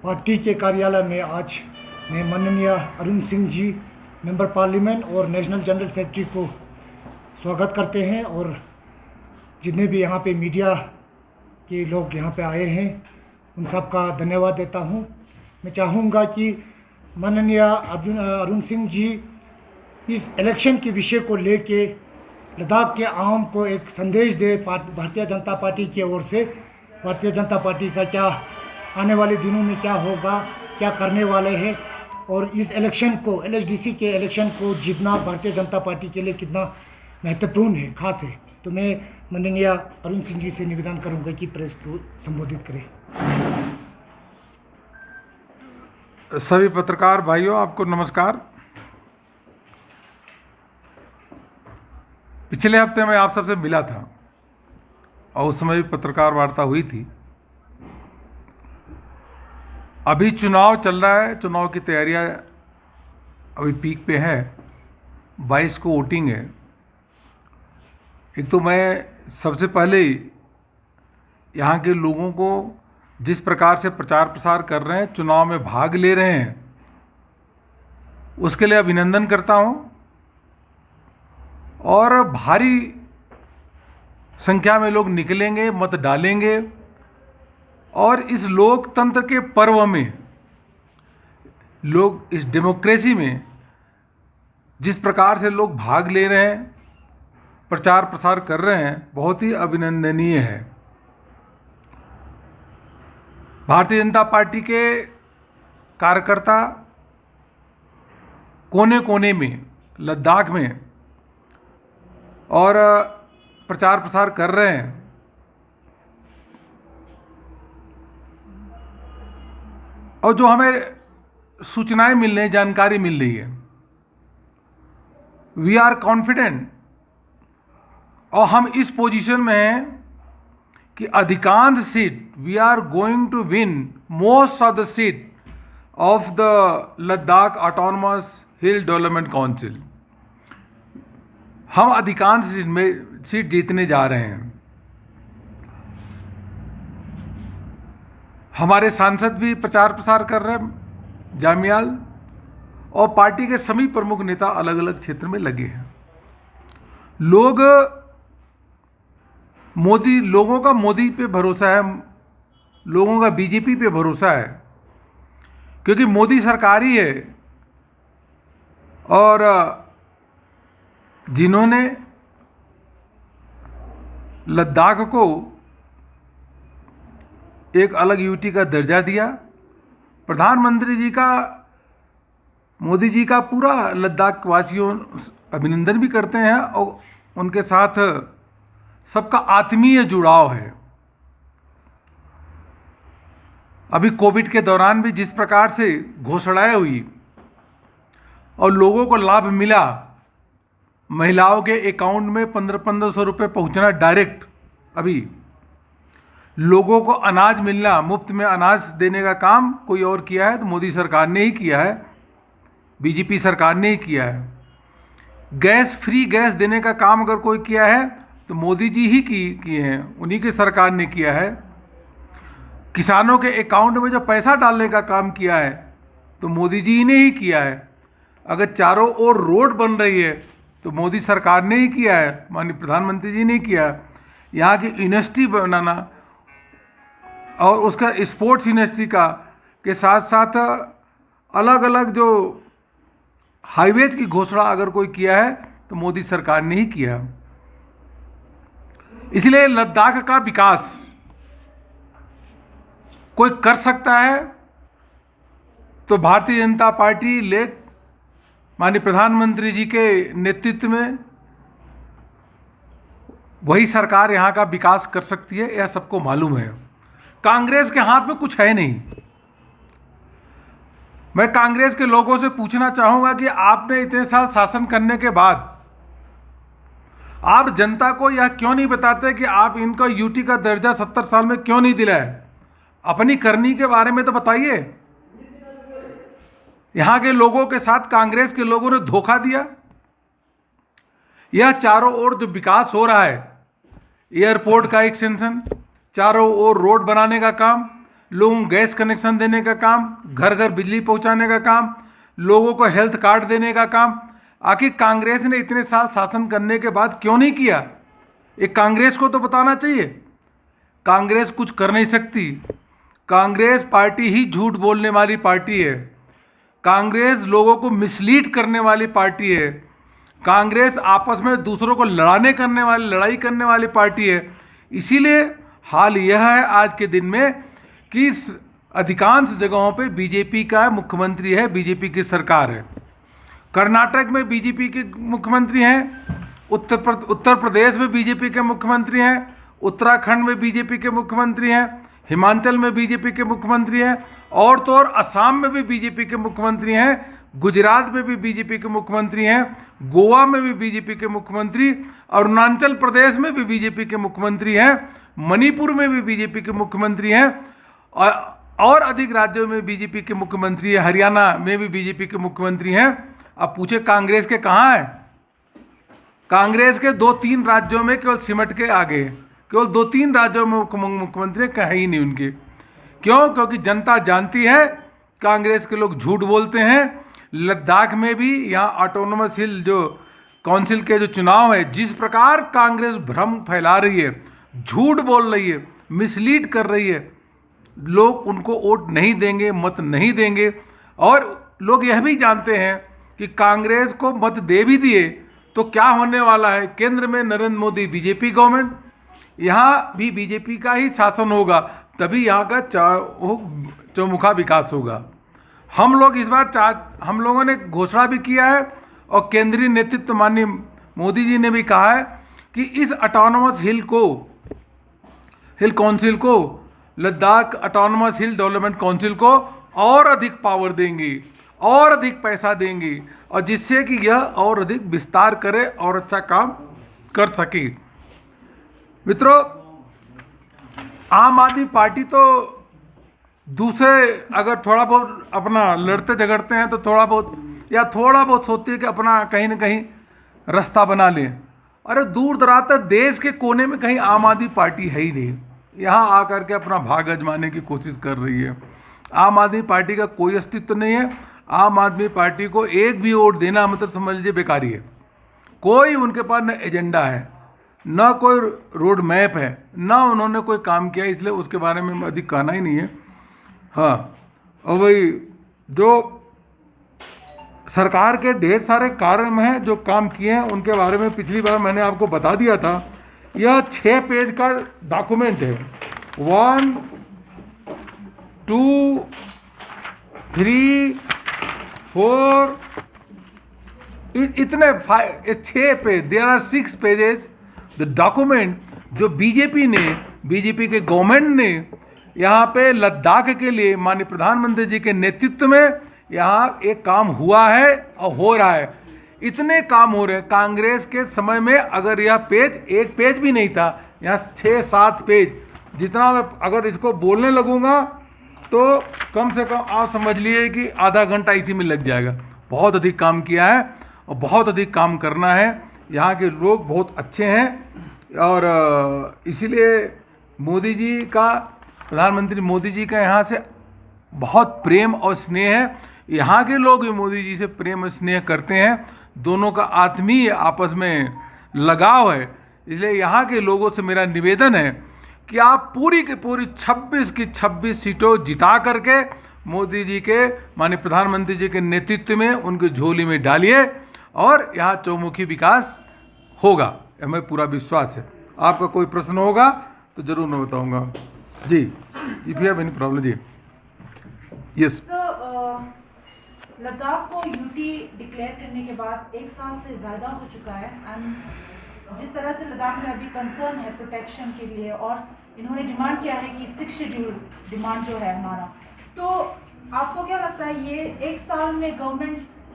Party के कार्यालय में आज मैं माननीय अरुण सिंह जी, मेंबर पार्लियामेंट और नेशनल जनरल सेक्रेटरी को स्वागत करते हैं। और जितने भी यहाँ पे मीडिया के लोग यहाँ पे आए हैं उन सब का धन्यवाद देता हूँ। मैं चाहूँगा कि माननीय अरुण सिंह जी इस इलेक्शन के विषय को लेके लद्दाख के आवाम को एक संदेश दे। भारतीय जनता पार्टी की ओर से भारतीय जनता पार्टी का क्या आने वाले दिनों में क्या होगा, क्या करने वाले हैं, और इस इलेक्शन को, एलएचडीसी के इलेक्शन को जीतना भारतीय जनता पार्टी के लिए कितना महत्वपूर्ण है, खास है। तो मैं माननीय अरुण सिंह जी से निवेदन करूंगा कि प्रेस को संबोधित करें। सभी पत्रकार भाइयों, आपको नमस्कार। पिछले हफ्ते मैं आप सबसे मिला था और उस समय भी पत्रकार वार्ता हुई थी। अभी चुनाव चल रहा है, चुनाव की तैयारियां अभी पीक पे है। 22 को वोटिंग है। एक तो मैं सबसे पहले यहाँ के लोगों को जिस प्रकार से प्रचार प्रसार कर रहे हैं, चुनाव में भाग ले रहे हैं, उसके लिए अभिनंदन करता हूँ। और भारी संख्या में लोग निकलेंगे, मत डालेंगे और इस लोकतंत्र के पर्व में, लोग इस डेमोक्रेसी में जिस प्रकार से लोग भाग ले रहे हैं, प्रचार प्रसार कर रहे हैं, बहुत ही अभिनंदनीय है। भारतीय जनता पार्टी के कार्यकर्ता कोने कोने में, लद्दाख में और प्रचार प्रसार कर रहे हैं। और जो हमें सूचनाएं मिल रही, जानकारी मिल रही है, वी आर कॉन्फिडेंट और हम इस पोजीशन में हैं कि अधिकांश seat we are going to win most of the seat of the Ladakh autonomous hill development council. हम अधिकांश सीट जीतने जा रहे हैं। हमारे सांसद भी प्रचार प्रसार कर रहे हैं, जामियाल, और पार्टी के सभी प्रमुख नेता अलग अलग क्षेत्र में लगे हैं। लोगों का मोदी पे भरोसा है, लोगों का बीजेपी पे भरोसा है, क्योंकि मोदी सरकार ही है और जिन्होंने लद्दाख को एक अलग यूटी का दर्जा दिया, प्रधानमंत्री जी का, मोदी जी का पूरा लद्दाख वासियों अभिनंदन भी करते हैं और उनके साथ सबका आत्मीय जुड़ाव है। अभी कोविड के दौरान भी जिस प्रकार से घोषणाएं हुई और लोगों को लाभ मिला, महिलाओं के अकाउंट में 1500 रुपये पहुँचना डायरेक्ट, अभी लोगों को अनाज मिलना, मुफ्त में अनाज देने का काम कोई और किया है तो मोदी सरकार ने ही किया है, बीजेपी सरकार ने ही किया है। गैस, फ्री गैस देने का काम अगर कोई किया है तो मोदी जी ही किए हैं, उन्हीं की सरकार ने किया है। किसानों के अकाउंट में जो पैसा डालने का काम किया है तो मोदी जी ने ही किया है। अगर चारों ओर रोड बन रही है तो मोदी सरकार ने ही किया है, माननीय प्रधानमंत्री जी ने किया है। यहाँ की यूनिवर्सिटी बनाना और उसका स्पोर्ट्स यूनिवर्सिटी का के साथ साथ अलग अलग जो हाईवेज की घोषणा अगर कोई किया है तो मोदी सरकार ने ही किया। इसलिए लद्दाख का विकास कोई कर सकता है तो भारतीय जनता पार्टी लेड माननीय प्रधानमंत्री जी के नेतृत्व में वही सरकार यहाँ का विकास कर सकती है, यह सबको मालूम है। कांग्रेस के हाथ में कुछ है नहीं। मैं कांग्रेस के लोगों से पूछना चाहूंगा कि आपने इतने साल शासन करने के बाद आप जनता को यह क्यों नहीं बताते कि आप इनको यूटी का दर्जा 70 साल में क्यों नहीं दिलाए? अपनी करनी के बारे में तो बताइए। यहां के लोगों के साथ कांग्रेस के लोगों ने धोखा दिया। यह चारों ओर जो विकास हो रहा है, एयरपोर्ट का एक्सटेंशन, चारों ओर रोड बनाने का काम, लोगों को गैस कनेक्शन देने का काम, घर घर बिजली पहुंचाने का काम, लोगों को हेल्थ कार्ड देने का काम, आखिर कांग्रेस ने इतने साल शासन करने के बाद क्यों नहीं किया? एक कांग्रेस को तो बताना चाहिए। कांग्रेस कुछ कर नहीं सकती। कांग्रेस पार्टी ही झूठ बोलने वाली पार्टी है। कांग्रेस लोगों को मिसलीड करने वाली पार्टी है। कांग्रेस आपस में दूसरों को लड़ाई करने वाली पार्टी है। इसीलिए हाल यह है आज के दिन में कि अधिकांश जगहों पे बीजेपी का मुख्यमंत्री है, बीजेपी की सरकार है। कर्नाटक में बीजेपी के मुख्यमंत्री हैं, उत्तर प्रदेश में बीजेपी के मुख्यमंत्री हैं, उत्तराखंड में बीजेपी के मुख्यमंत्री हैं, हिमाचल में बीजेपी के मुख्यमंत्री हैं, और तो और असम में भी बीजेपी के मुख्यमंत्री हैं, गुजरात में भी बीजेपी के मुख्यमंत्री हैं, गोवा में भी बीजेपी के मुख्यमंत्री, अरुणाचल प्रदेश में भी बीजेपी के मुख्यमंत्री हैं, मणिपुर में भी बीजेपी के मुख्यमंत्री हैं, और अधिक राज्यों में बीजेपी के मुख्यमंत्री है, हरियाणा में भी बीजेपी के मुख्यमंत्री हैं। अब पूछे कांग्रेस के कहाँ हैं? कांग्रेस के 2-3 राज्यों में केवल सिमट के आगे, केवल 2-3 राज्यों में मुख्यमंत्री कहीं ही नहीं उनके। क्यों? क्योंकि जनता जानती है कांग्रेस के लोग झूठ बोलते हैं। लद्दाख में भी यहाँ ऑटोनोमस हिल जो काउंसिल के जो चुनाव है, जिस प्रकार कांग्रेस भ्रम फैला रही है, झूठ बोल रही है, मिसलीड कर रही है, लोग उनको वोट नहीं देंगे, मत नहीं देंगे। और लोग यह भी जानते हैं कि कांग्रेस को मत दे भी दिए तो क्या होने वाला है? केंद्र में नरेंद्र मोदी बीजेपी गवर्नमेंट, यहाँ भी बीजेपी का ही शासन होगा, तभी यहाँ का चौमुखा विकास होगा। हम लोग इस बार हम लोगों ने घोषणा भी किया है और केंद्रीय नेतृत्व माननीय मोदी जी ने भी कहा है कि इस ऑटोनोमस हिल काउंसिल को, लद्दाख ऑटोनोमस हिल डेवलपमेंट काउंसिल को और अधिक पावर देंगी और अधिक पैसा देंगी, और जिससे कि यह और अधिक विस्तार करे और अच्छा काम कर सके। मित्रों, आम आदमी पार्टी तो दूसरे अगर थोड़ा बहुत अपना लड़ते झगड़ते हैं तो थोड़ा बहुत सोचती है कि अपना कहीं ना कहीं रास्ता बना लें। अरे दूर दराज तक देश के कोने में कहीं आम आदमी पार्टी है ही नहीं, यहाँ आकर के अपना भाग आजमाने की कोशिश कर रही है। आम आदमी पार्टी का कोई अस्तित्व नहीं है। आम आदमी पार्टी को एक भी वोट देना मतलब समझ लीजिए बेकारी है। कोई उनके पास न एजेंडा है, न कोई रोड मैप है, न उन्होंने कोई काम किया, इसलिए उसके बारे में अधिक कहना ही नहीं है। हाँ, और वही जो सरकार के ढेर सारे कार्य हैं जो काम किए हैं, उनके बारे में पिछली बार मैंने आपको बता दिया था। यह 6 पेज का डॉक्यूमेंट है। 1, 2, 3, 4 इतने 6 page, there are 6 pages the document जो बीजेपी के गवर्नमेंट ने यहाँ पे लद्दाख के लिए माननीय प्रधानमंत्री जी के नेतृत्व में यहाँ एक काम हुआ है और हो रहा है। इतने काम हो रहे हैं। कांग्रेस के समय में अगर यह एक पेज भी नहीं था, यहाँ 6-7 पेज, जितना मैं अगर इसको बोलने लगूंगा तो कम से कम आप समझ लिए कि आधा घंटा इसी में लग जाएगा। बहुत अधिक काम किया है और बहुत अधिक काम करना है। यहाँ के लोग बहुत अच्छे हैं और इसीलिए प्रधानमंत्री मोदी जी का यहाँ से बहुत प्रेम और स्नेह है। यहाँ के लोग भी मोदी जी से प्रेम और स्नेह करते हैं। दोनों का आत्मीय आपस में लगाव है। इसलिए यहाँ के लोगों से मेरा निवेदन है कि आप पूरी की पूरी 26 की 26 सीटों जिता करके मोदी जी के माननीय प्रधानमंत्री जी के नेतृत्व में उनकी झोली में डालिए और यहाँ चौमुखी विकास होगा, हमें पूरा विश्वास है। आपका कोई प्रश्न होगा तो जरूर मैं बताऊंगा जी। If you have any problem जी। यस। लद्दाख को यूटी डिक्लेयर करने के बाद 1 साल से ज़्यादा हो चुका है एंड जिस तरह से लद्दाख में अभी कंसर्न है प्रोटेक्शन के लिए और इन्होंने डिमांड किया है कि 6 शेड्यूल डिमांड जो है हमारा, तो आपको क्या लगता है ये 1 साल में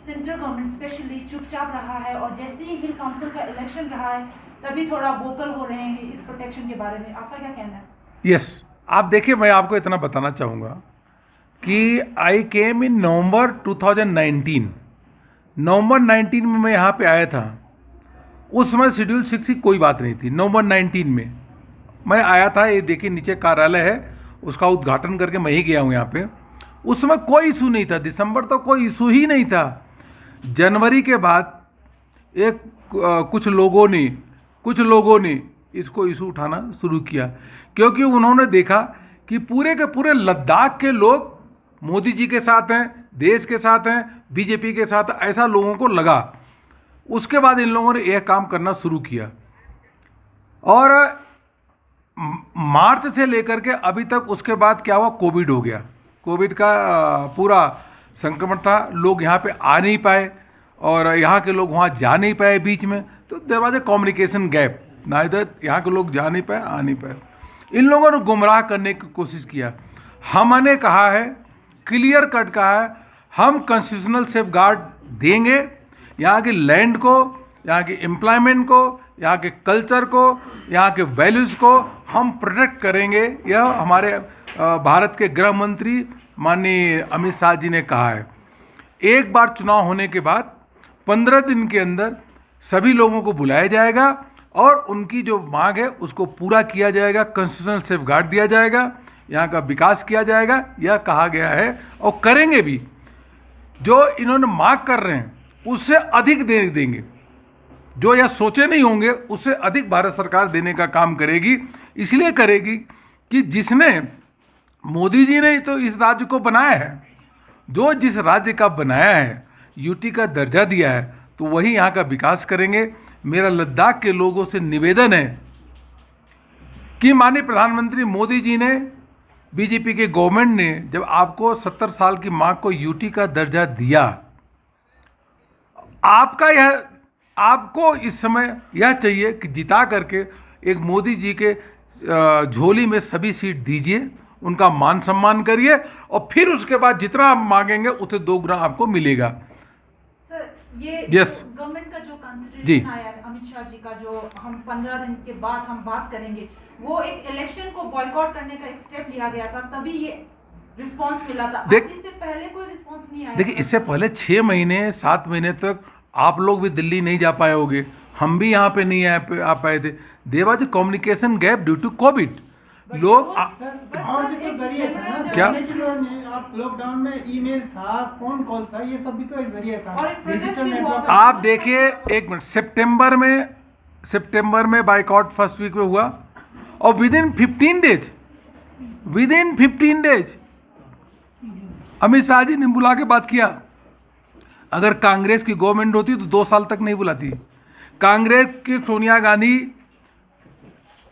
सेंट्रल गवर्नमेंट स्पेशली चुपचाप रहा है और जैसे ही हिल काउंसिल का इलेक्शन रहा है तभी थोड़ा वोकल हो रहे हैं इस प्रोटेक्शन के बारे में, आपका क्या कहना है? यस, आप देखिए, मैं आपको इतना बताना चाहूँगा कि आई केम इन नवंबर 2019। नवंबर 19 में मैं यहाँ पे आया था। उस समय शेड्यूल 6 की कोई बात नहीं थी। नवंबर 19 में मैं आया था। ये देखिए नीचे कार्यालय है, उसका उद्घाटन करके मैं ही गया हूँ यहाँ पे। उस समय कोई इशू नहीं था, दिसंबर तक कोई इशू ही नहीं था। जनवरी के बाद कुछ लोगों ने इसको इशू उठाना शुरू किया, क्योंकि उन्होंने देखा कि पूरे के पूरे लद्दाख के लोग मोदी जी के साथ हैं, देश के साथ हैं, बीजेपी के साथ, ऐसा लोगों को लगा। उसके बाद इन लोगों ने यह काम करना शुरू किया और मार्च से लेकर के अभी तक, उसके बाद क्या हुआ, कोविड हो गया। कोविड का पूरा संक्रमण था, लोग यहाँ पे आ नहीं पाए और यहाँ के लोग वहाँ जा नहीं पाए बीच में, तो there was a communication gap, ना इधर यहाँ के लोग जा नहीं पाए, आ नहीं पाए। इन लोगों ने गुमराह करने की कोशिश किया। हमने कहा है, क्लियर कट कहा है, हम कॉन्स्टिट्यूशनल सेफ गार्ड देंगे, यहाँ की लैंड को, यहाँ की एम्प्लॉयमेंट को, यहाँ के कल्चर को, यहाँ के वैल्यूज़ को हम प्रोटेक्ट करेंगे। यह हमारे भारत के गृह मंत्री माननीय अमित शाह जी ने कहा है। एक बार चुनाव होने के बाद 15 दिन के अंदर सभी लोगों को बुलाया जाएगा और उनकी जो मांग है उसको पूरा किया जाएगा, कॉन्स्टिट्यूशनल सेफ गार्ड दिया जाएगा, यहाँ का विकास किया जाएगा, यह कहा गया है और करेंगे भी। जो इन्होंने मांग कर रहे हैं उससे अधिक दे देंगे, जो यह सोचे नहीं होंगे उससे अधिक भारत सरकार देने का काम करेगी। इसलिए करेगी कि जिसने, मोदी जी ने तो इस राज्य को बनाया है, जो जिस राज्य का बनाया है, यूटी का दर्जा दिया है, तो वही यहाँ का विकास करेंगे। मेरा लद्दाख के लोगों से निवेदन है कि माननीय प्रधानमंत्री मोदी जी ने, बीजेपी के गवर्नमेंट ने जब आपको 70 साल की माँ को यूटी का दर्जा दिया, आपको इस समय यह चाहिए कि जिता करके एक मोदी जी के झोली में सभी सीट दीजिए, उनका मान सम्मान करिए और फिर उसके बाद जितना आप मांगेंगे उससे 2 गुना आपको मिलेगा। सर, ये Yes. गवर्नमेंट का जो जी। कंसिडरेशन आया है अमित शाह जी का, जो हम 15 दिन के बाद हम बात करेंगे, वो एक इलेक्शन को बॉयकॉट करने का एक स्टेप लिया गया था, तभी ये रिस्पांस मिला था। इससे पहले कोई रिस्पांस नहीं आया। देखिए, इससे पहले 6 महीने 7 महीने तक आप लोग भी दिल्ली नहीं जा पाए होगे, हम भी यहाँ पे नहीं आ पाए थे। There was a communication gap due to Covid. लोग सर, और भी तो जरिए था ना, क्या? जानने के लिए आप लॉकडाउन में ईमेल था, फोन कॉल था, ये सब भी तो एक जरिए था। और एक प्रोटेस्ट डिजिटल भी हुआ नेटवर्क। था। आप देखिए, एक मिनट, सितंबर में बाइकआउट फर्स्ट वीक में हुआ और within 15 days Amit Shah ji ने बुला के बात किया। अगर कांग्रेस की गवर्नमेंट होती तो 2 साल तक नहीं बुलाती। कांग्रेस की सोनिया गांधी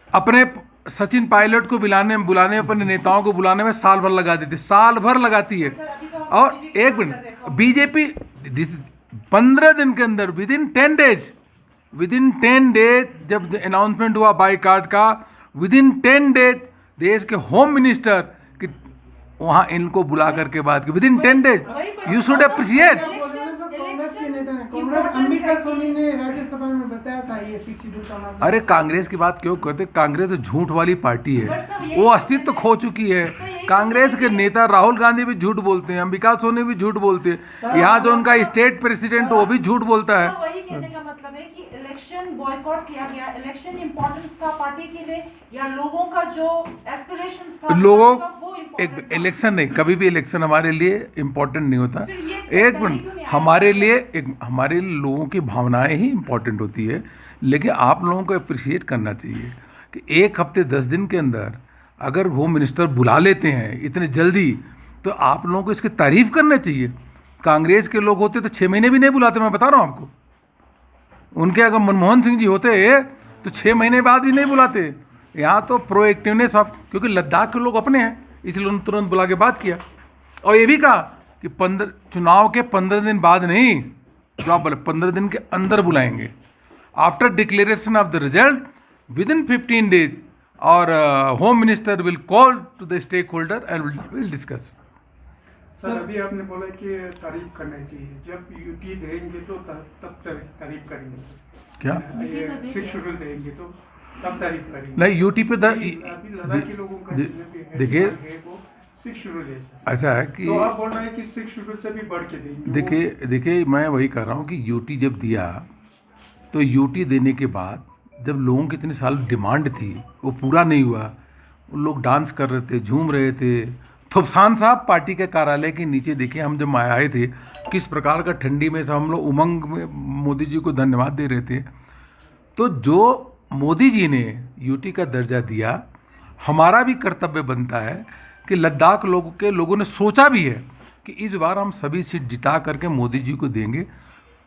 अपने सचिन पायलट को बुलाने में, अपने नेताओं को बुलाने में साल भर लगा देती, साल भर लगाती है। और एक मिनट, बीजेपी 15 दिन के अंदर विद इन 10 डेज जब अनाउंसमेंट हुआ बाइकाट का, विद इन 10 डेज देश के होम मिनिस्टर कि वहाँ इनको बुला करके बात की, with in 10 days. You should appreciate. Congress के नेता ने, कांग्रेस अंबिका सोनी ने राज्यसभा में बताया था ये 6 शेड्यूल का मामला। अरे कांग्रेस की बात क्यों करते? कांग्रेस तो झूठ वाली पार्टी है, वो अस्तित्व खो चुकी है। कांग्रेस के नेता राहुल गांधी भी झूठ बोलते हैं, अंबिका सोनी भी झूठ बोलते हैं, यहाँ जो उनका स्टेट प्रेसिडेंट वो भी झूठ बोलता है। वही कहने का मतलब है कि इलेक्शन बॉयकॉट किया गया। इलेक्शन इंपॉर्टेंस था पार्टी के लिए, या लोगों का जो एस्पिरेशंस था लोगों वो एक important था? इलेक्शन नहीं, कभी भी इलेक्शन हमारे लिए इम्पोर्टेंट नहीं होता। फिर ये सब एक पहले मिनट, क्यों नहीं आया? हमारे लोगों की भावनाएं ही इम्पोर्टेंट होती है, लेकिन आप लोगों को अप्रिशिएट करना चाहिए कि 1 हफ्ते 10 दिन के अंदर अगर होम मिनिस्टर बुला लेते हैं इतने जल्दी, तो आप लोगों को इसकी तारीफ करना चाहिए। कांग्रेस के लोग होते तो 6 महीने भी नहीं बुलाते, मैं बता रहा हूँ आपको। उनके अगर मनमोहन सिंह जी होते तो 6 महीने बाद भी नहीं बुलाते। यहाँ तो प्रोएक्टिवनेस ऑफ, क्योंकि लद्दाख के लोग अपने हैं इसलिए उन्होंने तुरंत बुला के बात किया और ये भी कहा कि चुनाव के 15 दिन बाद नहीं, जो आप बोले 15 दिन के अंदर बुलाएंगे, after declaration of the result within 15 days, और home minister will call to the stakeholder and will discuss. Sir, अभी आपने बोला कि तारीफ करना चाहिए, जब यूटी देंगे तो तब तारीफ करेंगे। क्या? ये 6 शेड्यूल देंगे तो तब तारीफ करेंगे। नहीं, यूटी पे अभी लद्दाख के लोगों का देखिए, 6 शेड्यूल है सर। ऐसा है कि तो आप बोल रहे हैं कि 6 शेड्यूल से भी बढ़ के देंगे। देखिए मैं वही कह रहा हूँ कि यूटी जब दिया, तो यूटी देने के बाद जब लोगों की इतने साल डिमांड थी वो पूरा नहीं हुआ, लोग डांस कर रहे थे, झूम रहे थे। थुबसान साहब पार्टी के कार्यालय के नीचे देखिए, हम जब आए थे किस प्रकार का ठंडी में सब हम लोग उमंग में मोदी जी को धन्यवाद दे रहे थे। तो जो मोदी जी ने यूटी का दर्जा दिया, हमारा भी कर्तव्य बनता है कि लद्दाख लोगों ने सोचा भी है कि इस बार हम सभी सीट जिता करके मोदी जी को देंगे।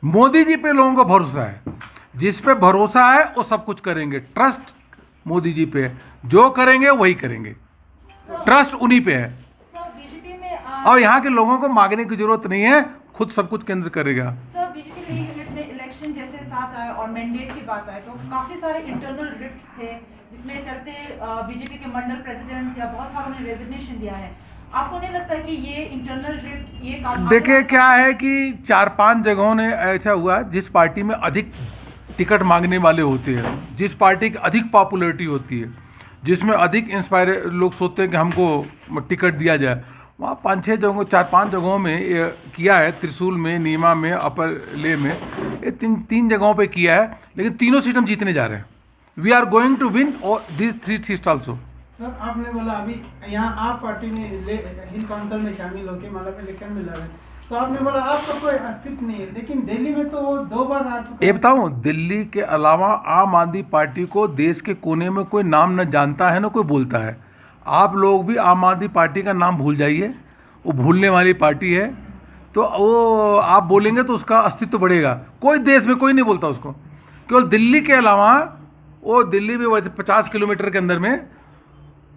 मोदी जी पे लोगों का भरोसा है, जिस पे भरोसा है वो सब कुछ करेंगे। ट्रस्ट मोदी जी पे है, जो करेंगे वही करेंगे, ट्रस्ट उन्हीं पे है। सर बीजेपी में और यहाँ के लोगों को मांगने की जरूरत नहीं है, खुद सब कुछ केंद्र करेगा। सर बीजेपी नई यूनिट में इलेक्शन जैसे साथ आए और मैंडेट की बात आए तो काफी सारे इंटरनल रिफ्ट्स थे, जिसमें चलते बीजेपी के मंडल प्रेसिडेंट्स या बहुत सारों ने रेजिग्नेशन दिया है। आपको नहीं लगता कि ये इंटरनल रिफ्ट ये काम देखिए क्या है कि 4-5 जगहों ने ऐसा हुआ, जिस पार्टी में अधिक टिकट मांगने वाले होते हैं, जिस पार्टी की अधिक पॉपुलैरिटी होती है, जिसमें अधिक इंस्पायर लोग सोचते हैं कि हमको टिकट दिया जाए, वहाँ 5-6 जगहों 4-5 जगहों में ये किया है। त्रिशूल में, नीमा में, अपर ले में, ये तीन जगहों पे किया है। लेकिन तीनों सीट हम जीतने जा रहे हैं। We are going to win और दिस 3 सीट्स ऑल्सो। सर आपने बोला अभी यहाँ आप पार्टी में हिल काउंसिल में शामिल होकर मतलब इलेक्शन में लड़ रहे हैं, तो आपने बोला आपका कोई अस्तित्व नहीं है, लेकिन दिल्ली में तो वो 2 बार आ चुका है। ये बताऊँ, दिल्ली के अलावा आम आदमी पार्टी को देश के कोने में कोई नाम न जानता है, न कोई बोलता है। आप लोग भी आम आदमी पार्टी का नाम भूल जाइए, वो भूलने वाली पार्टी है। तो वो आप बोलेंगे तो उसका अस्तित्व बढ़ेगा। कोई देश में कोई नहीं बोलता उसको, केवल दिल्ली के अलावा। वो दिल्ली भी 50 किलोमीटर के अंदर में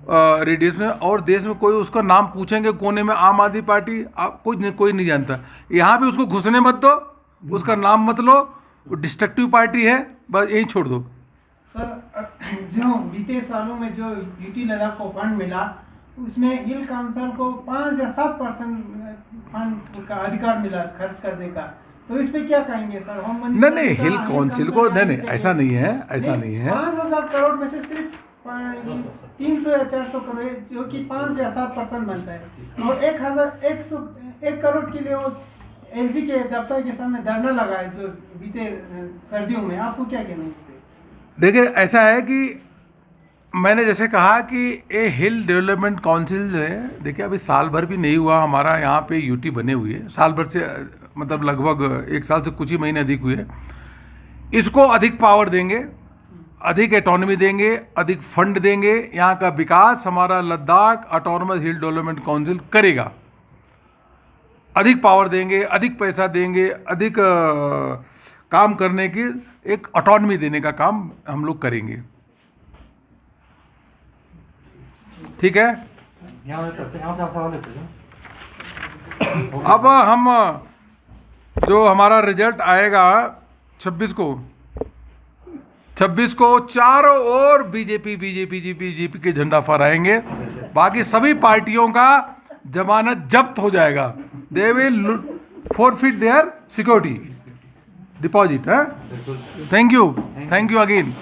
रेडियस में, और देश में कोई उसका नाम पूछेंगे कोने में आम आदमी पार्टी, आप कोई नहीं जानता। यहाँ भी उसको घुसने मत दो, उसका नाम मत लो, वो डिस्ट्रक्टिव पार्टी है, बस यही छोड़ दो। सर जो बीते सालों में जो यूटी लद्दाख को फंड मिला, उसमें हिल काउंसिल को 5 या 7% फंड का अधिकार मिला खर्च करने का, तो इस पे क्या कहेंगे सर? होम मिनिस्टर नहीं, हिल काउंसिल को नहीं, ऐसा नहीं है, ऐसा नहीं है। 5,000 करोड़ में से सिर्फ 300 या 400 करोड़, जो कि 5 या 7% बनता है, और 1 करोड़ के लिए वो एलजी के दफ्तर के सामने धरना लगाए जो बीते सर्दियों में। आपको क्या कहना है इस पे? देखिए ऐसा है कि मैंने जैसे कहा कि ये हिल डेवलपमेंट काउंसिल जो है, देखिए अभी साल भर भी नहीं हुआ हमारा यहाँ पे यूटी बने हुए, साल भर से मतलब लगभग 1 साल से कुछ ही महीने अधिक हुए। इसको अधिक पावर देंगे, अधिक एटॉनमी देंगे, अधिक फंड देंगे। यहाँ का विकास हमारा Ladakh autonomous hill development council करेगा। अधिक पावर देंगे, अधिक पैसा देंगे, अधिक काम करने की एक ऑटोनमी देने का काम हम लोग करेंगे। ठीक है। अब हम जो हमारा रिजल्ट आएगा 26 को चारों ओर बीजेपी के झंडा फहराएंगे। बाकी सभी पार्टियों का जमानत जब्त हो जाएगा। They will forfeit their security deposit. Thank you again.